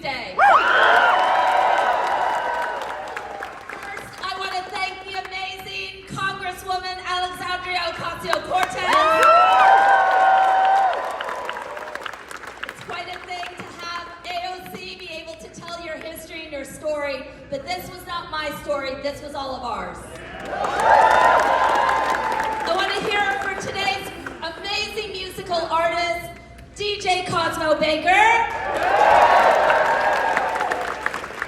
Tuesday. First, I want to thank the amazing Congresswoman Alexandria Ocasio-Cortez. It's quite a thing to have AOC be able to tell your history and your story, but this was not my story, this was all of ours. I want to hear for today's amazing musical artist, DJ Cosmo Baker.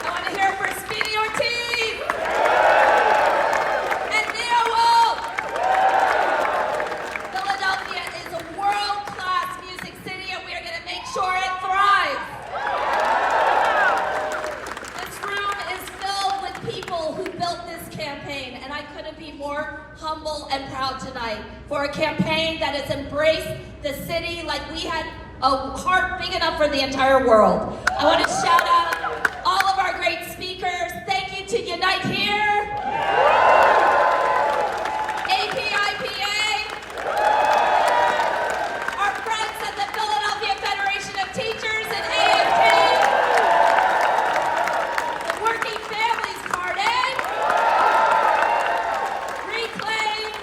I want to hear for Speedy Ortiz. And Neo Wolf. Philadelphia is a world-class music city, and we are going to make sure it thrives. This room is filled with people who built this campaign, and I couldn't be more humble and proud tonight for a campaign that has embraced the city like we had a heart big enough for the entire world. I want to shout out all of our great speakers. Thank you to Unite Here, APIPA, our friends at the Philadelphia Federation of Teachers and AFT, the Working Families Party, Reclaim,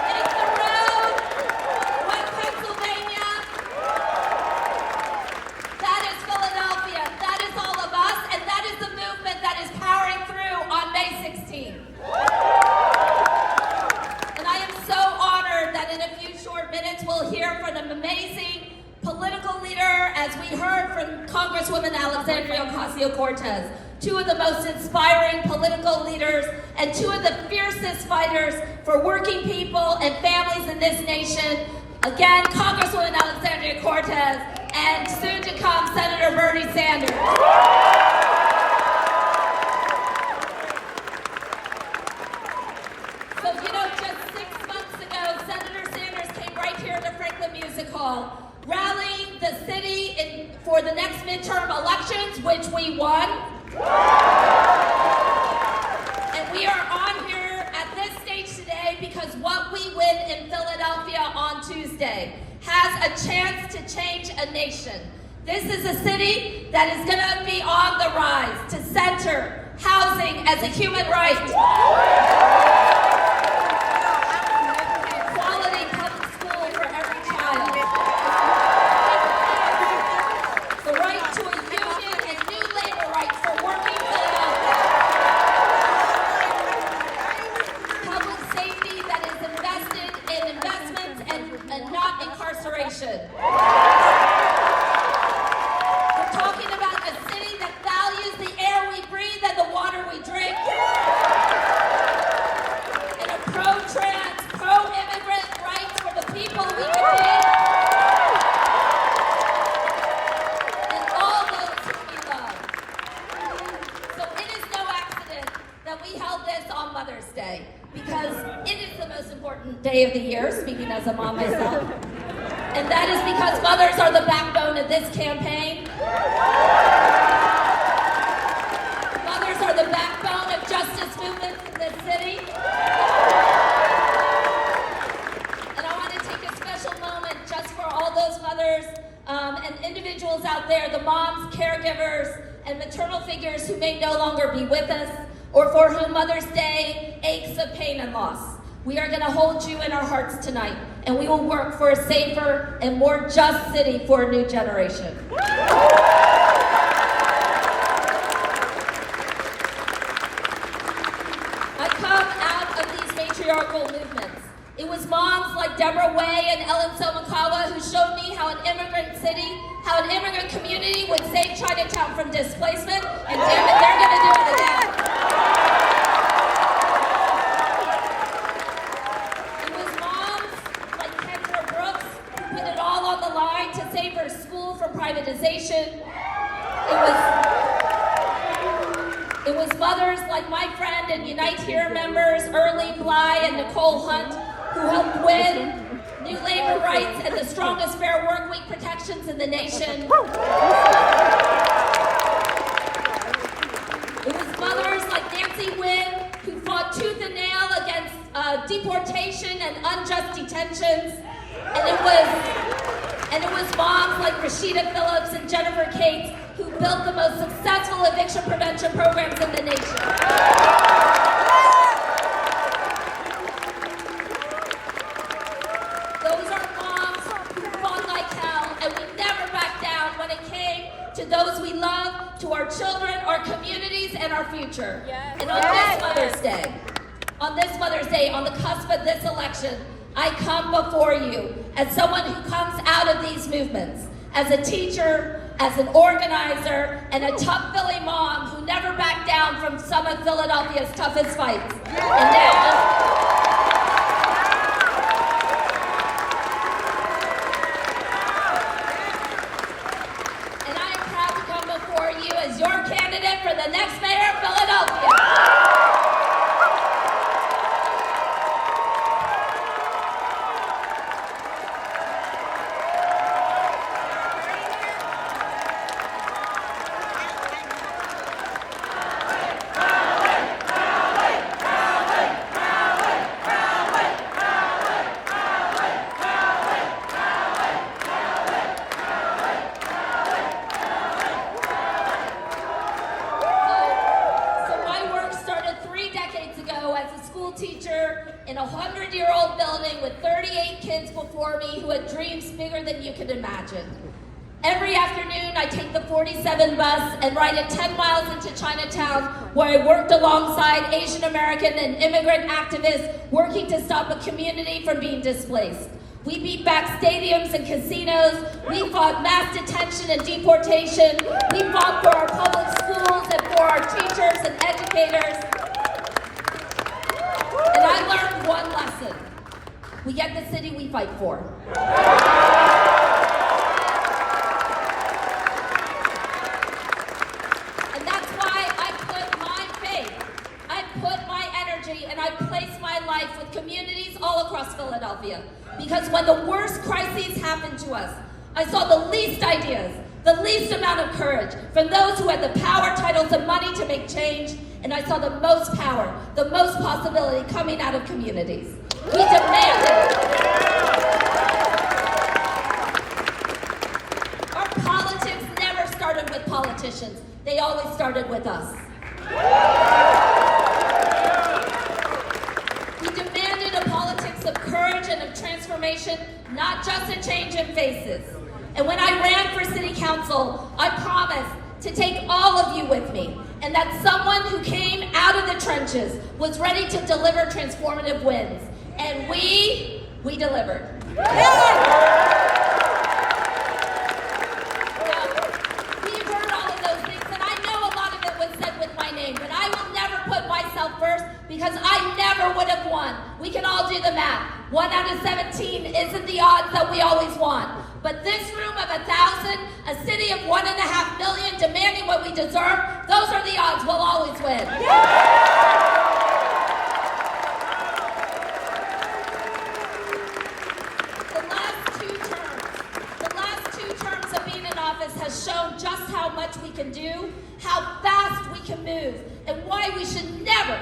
Make the Road, West Pennsylvania. That is Philadelphia. That is all of us, and that is the movement that is powering through on May 16th. And I am so honored that in a few short minutes we'll hear from an amazing political leader, as we heard from Congresswoman Alexandria Ocasio-Cortez, two of the most inspiring political leaders and two of the fiercest fighters for working people and families in this nation. Again, Congresswoman Alexandria Cortez and soon to come Senator Bernie Sanders. So just 6 months ago, Senator Sanders came right here to Franklin Music Hall, rallying the city for the next midterm elections, which we won. And we are on here at this stage today because what we win in Philadelphia on Tuesday has a chance to change a nation. This is a city that is going to be on the rise to center housing as a human right. Quality public school for every child. The right to a union and new labor rights for working Philadelphia. Public safety that is invested in investments and not incarceration. We're talking about a city that values the air we breathe and the water we drink. And a pro-trans, pro-immigrant rights for the people we can be. And all those who we love. So it is no accident that we held this on Mother's Day, because it is the most important day of the year, speaking as a mom myself. And that is because mothers are the backbone of this campaign. Mothers are the backbone of justice movements in this city. And I want to take a special moment just for all those mothers and individuals out there, the moms, caregivers, and maternal figures who may no longer be with us, or for whom Mother's Day aches of pain and loss. We are going to hold you in our hearts tonight, and we will work for a safer and more just city for a new generation. I come out of these matriarchal movements. It was moms like Deborah Way and Ellen Somakawa who showed me how an immigrant city, how an immigrant community would save Chinatown from displacement, and damn it, they're going to do it again. Save her school from privatization. It was mothers like my friend and Unite Here members, Early Bly and Nicole Hunt, who helped win new labor rights and the strongest fair work week protections in the nation. It was mothers like Nancy Wynn, who fought tooth and nail against deportation and unjust detentions. And it was moms like Rashida Phillips and Jennifer Cates who built the most successful eviction prevention programs in the nation. Those are moms who fought like hell, and we never backed down when it came to those we love, to our children, our communities, and our future. Yes. And on this Mother's Day, on the cusp of this election, I come before you as someone who comes out of these movements, as a teacher, as an organizer, and a tough Philly mom who never backed down from some of Philadelphia's toughest fights. And I am proud to come before you as your candidate for the next mayor of Philadelphia. Teacher in a 100-year-old building with 38 kids before me who had dreams bigger than you could imagine. Every afternoon, I take the 47 bus and ride it 10 miles into Chinatown, where I worked alongside Asian American and immigrant activists working to stop a community from being displaced. We beat back stadiums and casinos. We fought mass detention and deportation. We fought for our public schools and for our teachers and educators. And I learned one lesson. We get the city we fight for. And that's why I put my faith, I put my energy, and I place my life with communities all across Philadelphia. Because when the worst crises happened to us, I saw the least ideas, the least amount of courage from those who had the power, titles, and money to make change. And I saw the most power, the most possibility coming out of communities. We demanded. Our politics never started with politicians. They always started with us. We demanded a politics of courage and of transformation, not just a change in faces. And when I ran for city council, I promised to take all of you with me, and that someone who came out of the trenches was ready to deliver transformative wins. And we delivered. Now, we've heard all of those things, and I know a lot of it was said with my name, but I will never put myself first because I never would have won. We can all do the math. 1 out of 17 isn't the odds that we always want. But this room of 1,000, a city of 1.5 million demanding what we deserve, those are the odds we'll always win. The last two terms of being in office has shown just how much we can do, how fast we can move, and why we should never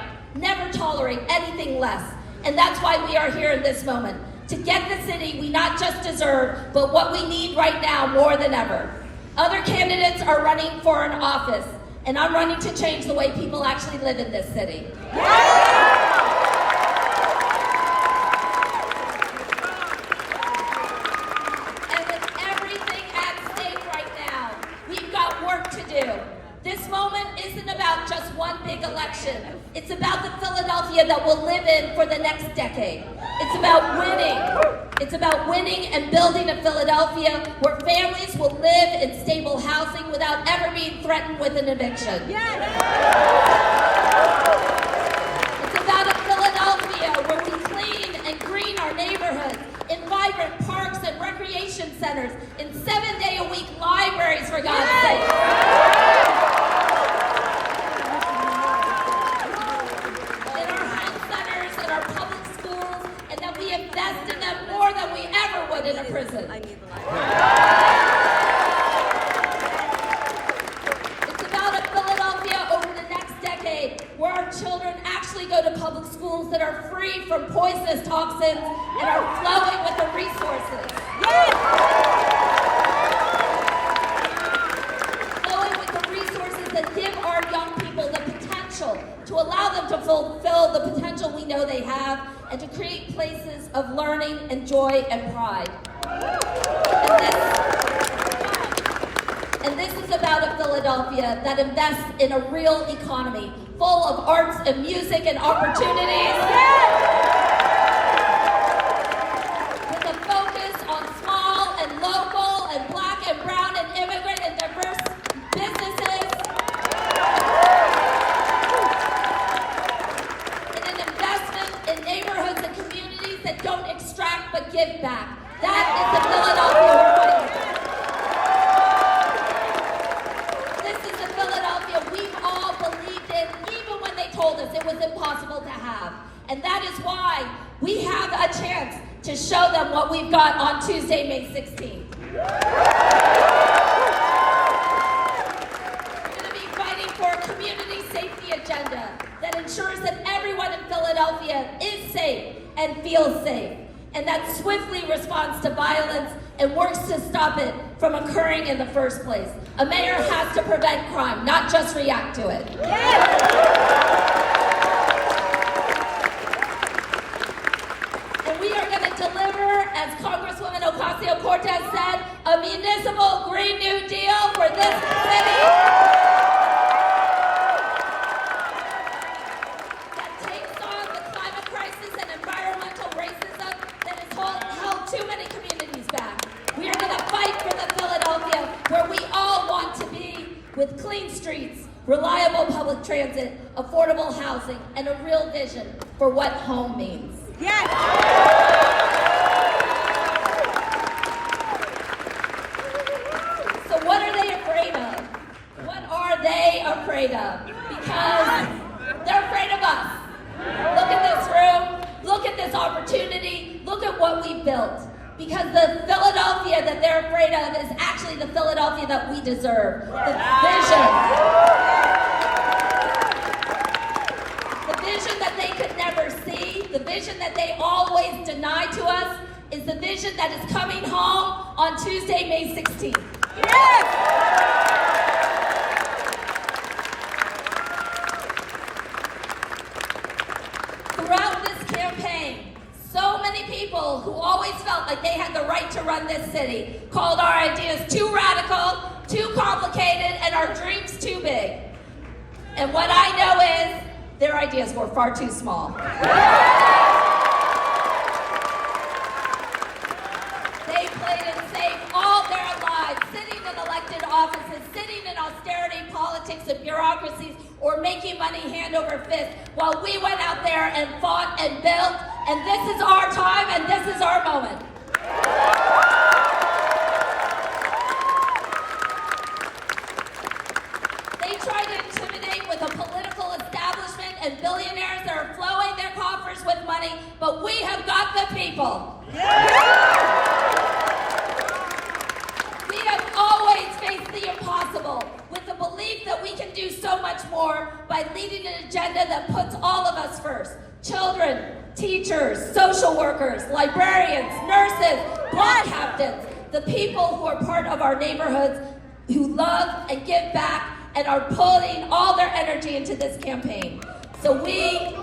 tolerate anything less. And that's why we are here in this moment. To get the city we not just deserve, but what we need right now more than ever. Other candidates are running for an office, and I'm running to change the way people actually live in this city. And with everything at stake right now, we've got work to do. This moment isn't about just one big election. It's about the Philadelphia that we'll live in for the next decade. It's about winning. It's about winning and building a Philadelphia where families will live in stable housing without ever being threatened with an eviction. Yes. It's about a Philadelphia where we clean and green our neighborhoods, in vibrant parks and recreation centers, in 7-day-a-week libraries, for God's sake. Invest in them more than we ever would in a prison. It's about a Philadelphia over the next decade where our children actually go to public schools that are free from poisonous toxins and are flowing with the resources. Flowing with the to allow them to fulfill the potential we know they have, and to create places of learning and joy and pride. And this is about a Philadelphia that invests in a real economy, full of arts and music and opportunities, with a focus on small and local and black and brown and immigrant and diverse businesses, and an investment in neighborhoods and communities that don't extract but give back. That is the Philadelphia we're fighting for. This is the Philadelphia we've all believed in, even when they told us it was impossible to have. And that is why we have a chance to show them what we've got on Tuesday, May 16th. We're going to be fighting for a community safety agenda that ensures that everyone in Philadelphia is safe and feels safe, and that swiftly responds to violence and works to stop it from occurring in the first place. A mayor has to prevent crime, not just react to it. And we are going to deliver, as Congresswoman Ocasio-Cortez said, a municipal Green New Deal for this city that takes on the climate crisis and environmental racism that has held too many communities back. We are going to fight for the Philadelphia where we all want to be, with clean streets, reliable public transit, affordable housing, and a real vision for what home means. Yes! So what are they afraid of? What are they afraid of? Because they're afraid of us. Look at this room. Look at this opportunity. Look at what we built. Because the Philadelphia that they're afraid of is actually the Philadelphia that we deserve. The vision that they could never see, the vision that they always deny to us, is the vision that is coming home on Tuesday, May 16th. Yes! Throughout this campaign, so many people who always felt like they had the right to run this city called our ideas too radical, too complicated, and our dreams too big. And what I know is their ideas were far too small. They played it safe all their lives, sitting in elected offices, sitting in austerity politics and bureaucracies, or making money hand over fist, while we went out there and fought and built. And this is our time, and this is our moment. They try to intimidate with a political establishment and billionaires that are flowing their coffers with money, but we have got the people. We have always faced the impossible with the belief that we can do so much more by leading an agenda that puts all of us first. Children, teachers, social workers, librarians, nurses, block captains, the people who are part of our neighborhoods, who love and give back and are putting all their energy into this campaign. So we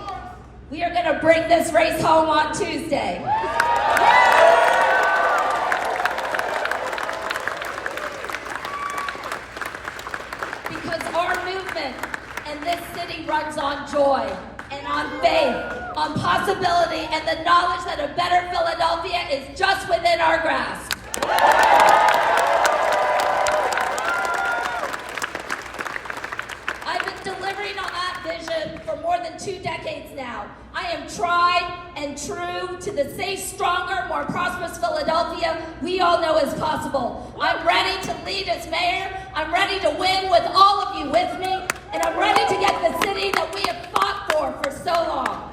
are going to bring this race home on Tuesday. Because our movement and this city runs on joy and on faith, on possibility, and the knowledge that a better Philadelphia is just within our grasp. I've been delivering on that vision for more than 2 decades now. I am tried and true to the safe, stronger, more prosperous Philadelphia we all know is possible. I'm ready to lead as mayor. I'm ready to win with all of you with me. And I'm ready to get the city that we have fought for so long.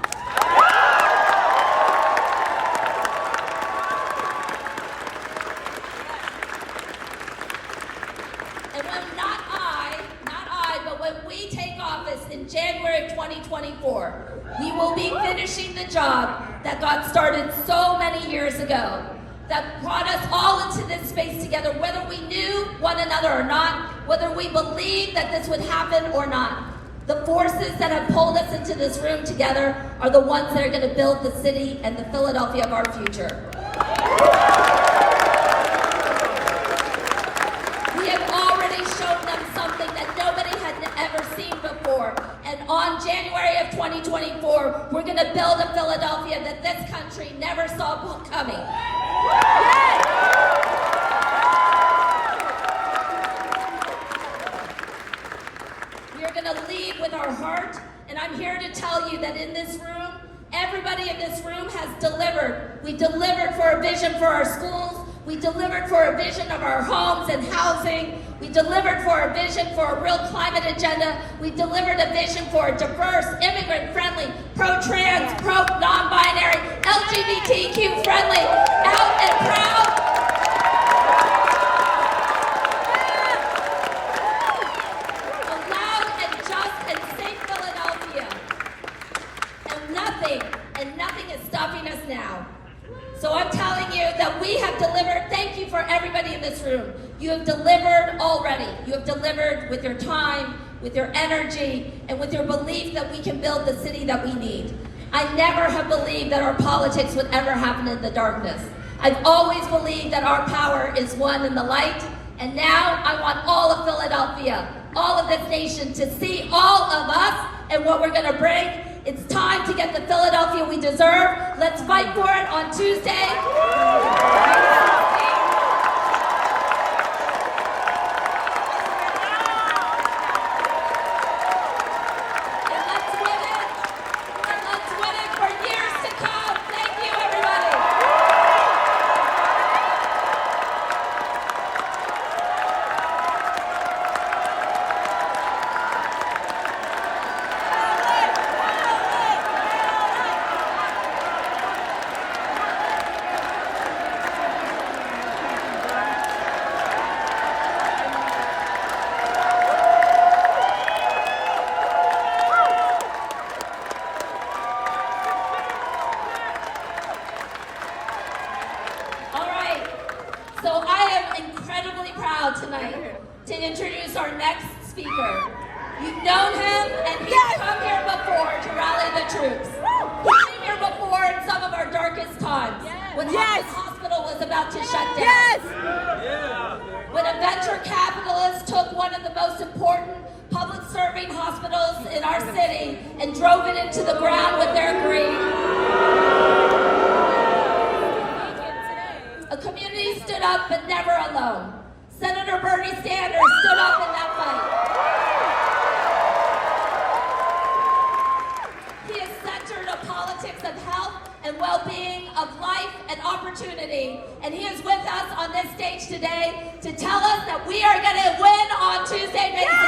And when not I, but when we take office in January of 2024, we will be finishing the job that got started so many years ago, that brought us all into this space together, whether we knew one another or not, whether we believed that this would happen or not. The forces that have pulled us into this room together are the ones that are going to build the city and the Philadelphia of our future. We have already shown them something that nobody had ever seen before. And on January of 2024, we're going to build a Philadelphia that this country never saw coming. We are going to lead with our heart, and I'm here to tell you that in this room, everybody in this room has delivered. We delivered for a vision for our schools. We delivered for a vision of our homes and housing. We delivered for a vision for a real climate agenda. We delivered a vision for a diverse, immigrant-friendly, pro-trans, pro-non-binary, LGBTQ-friendly, out and proud, a loud and just and safe Philadelphia. And nothing is stopping us now. So I'm telling you that we have delivered. Thank you for everybody in this room. You have delivered already. You have delivered with your time, with your energy, and with your belief that we can build the city that we need. I never have believed that our politics would ever happen in the darkness. I've always believed that our power is won in the light, and now I want all of Philadelphia, all of this nation to see all of us and what we're going to bring. It's time to get the Philadelphia we deserve. Let's fight for it on Tuesday. And let's win it. And let's win it for years to come. Thank you, everybody. So I am incredibly proud tonight to introduce our next speaker. You've known him, and he's come here before to rally the troops. He came here before in some of our darkest times, when this hospital was about to shut down. When a venture capitalist took one of the most important public serving hospitals in our city and drove it into the ground with their greed. A community stood up, but never alone. Senator Bernie Sanders stood up in that fight. He has centered a politics of health and well-being, of life and opportunity, and he is with us on this stage today to tell us that we are going to win on Tuesday, May 6th.